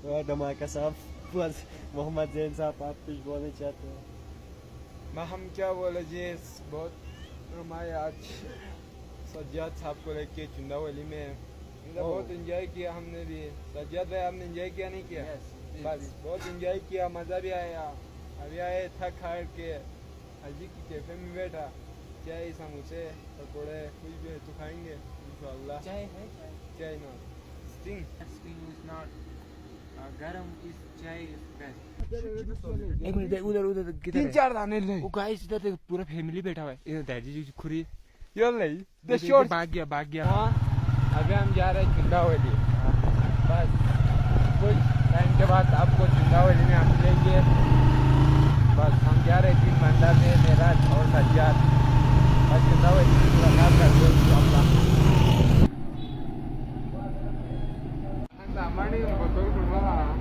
धमाका साहब, बस मोहम्मद जैन साहब आप कुछ बोलना चाहते हैं? मैं हम क्या बोले जी, बहुत हमारे आज सज्जाद साहब को लेके चुंदावली में बहुत एंजॉय किया हमने भी। सज्जाद भाई आपने एंजॉय किया नहीं किया? बस बहुत एंजॉय किया, मज़ा भी आया। अभी आए थक हार के हाजी की कैफे में बैठा, चाय समोसे पकौड़े कुछ भी तो खाएंगे इंशाल्लाह। चाय है? चाय ना स्टिंग इज नॉट गरम, इज चाय इज बेस्ट। एक मिनट, उधर उधर किधर है? 3-4 दाने ले वो गाइस इधर देखो, पूरा फैमिली बैठा हुआ है। इधर डैडी जी खुरी ये ले द देखो, शॉर्ट भाग गया। हाँ अभी हम जा रहे हैं चुंदावली। बस कुछ टाइम के बाद आपको चुंदावली में हम मिलेंगे। बस हम जा रहे हैं 3 बंदा में, मेरा और सज्जाद। बस चुंदावली की मुलाकात करते हैं इंशाल्लाह। सामान्य बोतल कुड़वा हाँ